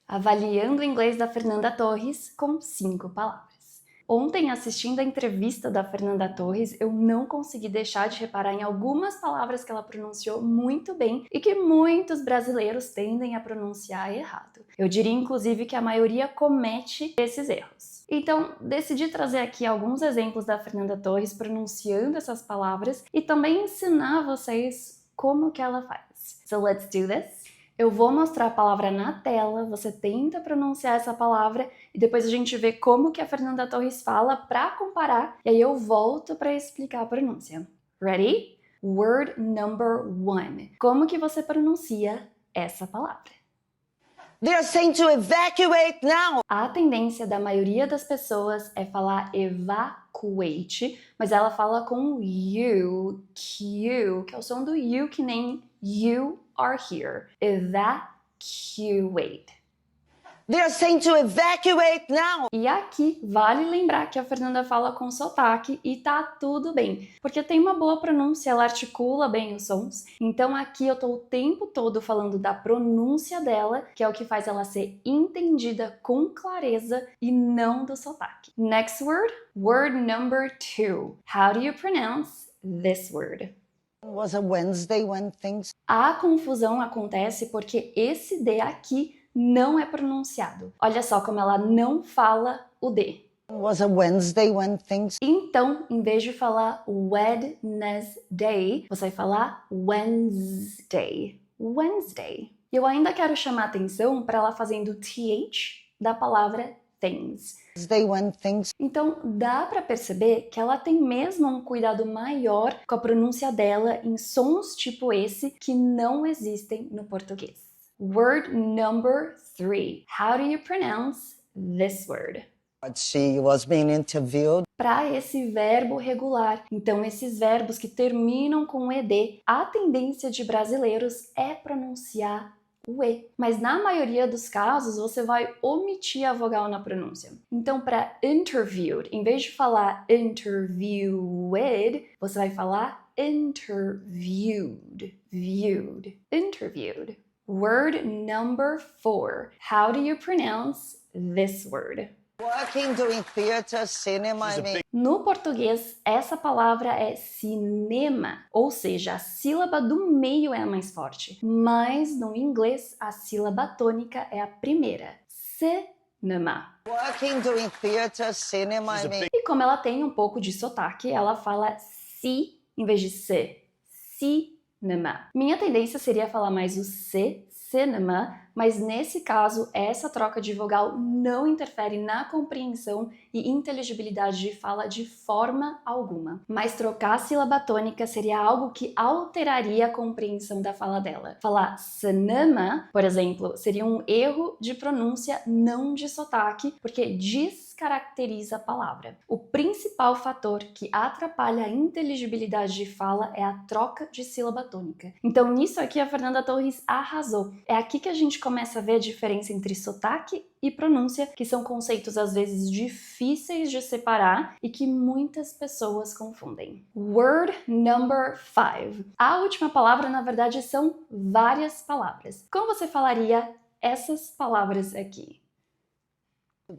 avaliando o inglês da Fernanda Torres com 5 palavras. Ontem, assistindo a entrevista da Fernanda Torres, eu não consegui deixar de reparar em algumas palavras que ela pronunciou muito bem e que muitos brasileiros tendem a pronunciar errado. Eu diria, inclusive, que a maioria comete esses erros. Então, decidi trazer aqui alguns exemplos da Fernanda Torres pronunciando essas palavras e também ensinar vocês como que ela faz. So let's do this! Eu vou mostrar a palavra na tela, você tenta pronunciar essa palavra e depois a gente vê como que a Fernanda Torres fala para comparar e aí eu volto para explicar a pronúncia. Ready? Word number 1. Como que você pronuncia essa palavra? They're saying to evacuate now. A tendência da maioria das pessoas é falar evacuate, mas ela fala com you, que é o som do you, que nem you are here. Evacuate. They're saying to evacuate now. E aqui vale lembrar que a Fernanda fala com sotaque e tá tudo bem, porque tem uma boa pronúncia, ela articula bem os sons. Então aqui eu tô o tempo todo falando da pronúncia dela, que é o que faz ela ser entendida com clareza e não do sotaque. Next word, word number 2. How do you pronounce this word? It was a Wednesday when things... A confusão acontece porque esse D aqui não é pronunciado. Olha só como ela não fala o D. It was a Wednesday when things... Então, em vez de falar Wednesday, você vai falar Wednesday. Wednesday. E eu ainda quero chamar atenção para ela fazendo TH da palavra things. Wednesday when things... Então, dá para perceber que ela tem mesmo um cuidado maior com a pronúncia dela em sons tipo esse que não existem no português. Word number 3. How do you pronounce this word? She was being interviewed. Para esse verbo regular. Então, esses verbos que terminam com ed, a tendência de brasileiros é pronunciar o E. Mas na maioria dos casos, você vai omitir a vogal na pronúncia. Então, para interviewed, em vez de falar interviewed, você vai falar interviewed. Viewed. Interviewed. Word number 4. How do you pronounce this word? Working, doing theater, cinema, I mean... No português, essa palavra é cinema, ou seja, a sílaba do meio é a mais forte. Mas no inglês, a sílaba tônica é a primeira. Cinema. Working, doing theater, cinema, I mean... E como ela tem um pouco de sotaque, ela fala si em vez de se. Cinema. Minha tendência seria falar mais o C, cinema, mas nesse caso, essa troca de vogal não interfere na compreensão e inteligibilidade de fala de forma alguma. Mas trocar a sílaba tônica seria algo que alteraria a compreensão da fala dela. Falar cinema, por exemplo, seria um erro de pronúncia, não de sotaque, porque descaracteriza a palavra. O principal fator que atrapalha a inteligibilidade de fala é a troca de sílaba tônica. Então, nisso aqui, a Fernanda Torres arrasou. É aqui que a gente começa a ver a diferença entre sotaque e pronúncia, que são conceitos às vezes difíceis de separar e que muitas pessoas confundem. Word number 5. A última palavra, na verdade, são várias palavras. Como você falaria essas palavras aqui?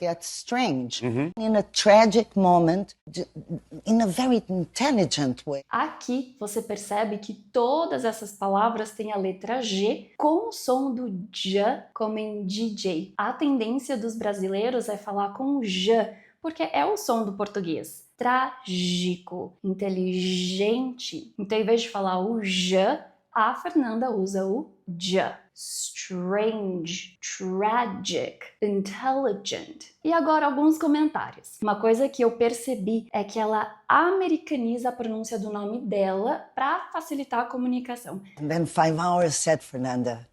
Get strange in a tragic moment, in a very intelligent way. Aqui você percebe que todas essas palavras têm a letra G com o som do J, como em DJ. A tendência dos brasileiros é falar com J, porque é o som do português. Trágico, inteligente. Então, em vez de falar o J, a Fernanda usa o J. Strange, tragic, intelligent. E agora alguns comentários. Uma coisa que eu percebi é que ela americaniza a pronúncia do nome dela para facilitar a comunicação. And then 5 hours said, Fernanda,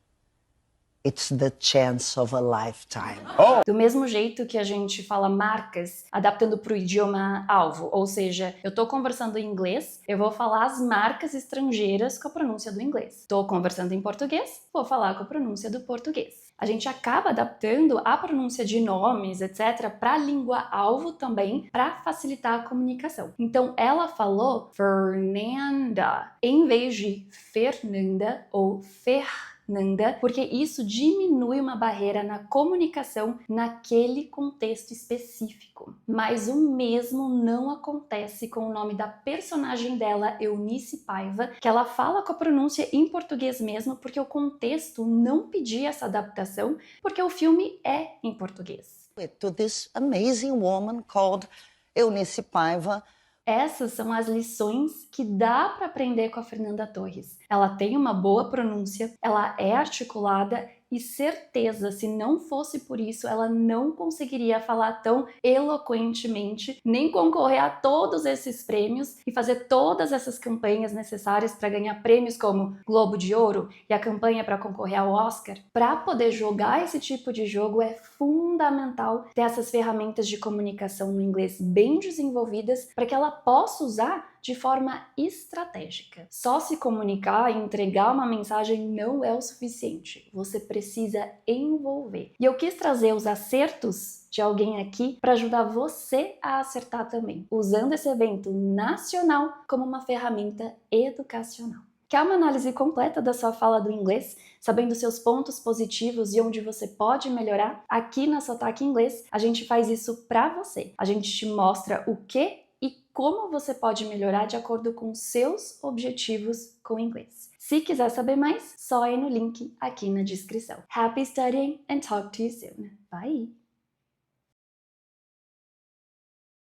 it's the chance of a lifetime. Do mesmo jeito que a gente fala marcas, adaptando para o idioma alvo, ou seja, eu estou conversando em inglês, eu vou falar as marcas estrangeiras com a pronúncia do inglês. Estou conversando em português, vou falar com a pronúncia do português. A gente acaba adaptando a pronúncia de nomes, etc., para a língua alvo também, para facilitar a comunicação. Então, ela falou Fernanda, em vez de Fernanda ou Fernanda. Nanda, porque isso diminui uma barreira na comunicação naquele contexto específico. Mas o mesmo não acontece com o nome da personagem dela, Eunice Paiva, que ela fala com a pronúncia em português mesmo, porque o contexto não pedia essa adaptação, porque o filme é em português. To this amazing woman called Eunice Paiva. Essas são as lições que dá para aprender com a Fernanda Torres. Ela tem uma boa pronúncia, ela é articulada e certeza, se não fosse por isso, ela não conseguiria falar tão eloquentemente, nem concorrer a todos esses prêmios e fazer todas essas campanhas necessárias para ganhar prêmios como Globo de Ouro e a campanha para concorrer ao Oscar. Para poder jogar esse tipo de jogo é fundamental ter essas ferramentas de comunicação no inglês bem desenvolvidas para que ela possa usar de forma estratégica. Só se comunicar e entregar uma mensagem não é o suficiente. Você precisa envolver. E eu quis trazer os acertos de alguém aqui para ajudar você a acertar também, usando esse evento nacional como uma ferramenta educacional. Quer uma análise completa da sua fala do inglês, sabendo seus pontos positivos e onde você pode melhorar? Aqui na Sotaque Inglês, a gente faz isso para você. A gente te mostra o que e como você pode melhorar de acordo com seus objetivos com o inglês. Se quiser saber mais, só ir no link aqui na descrição. Happy studying and talk to you soon. Bye!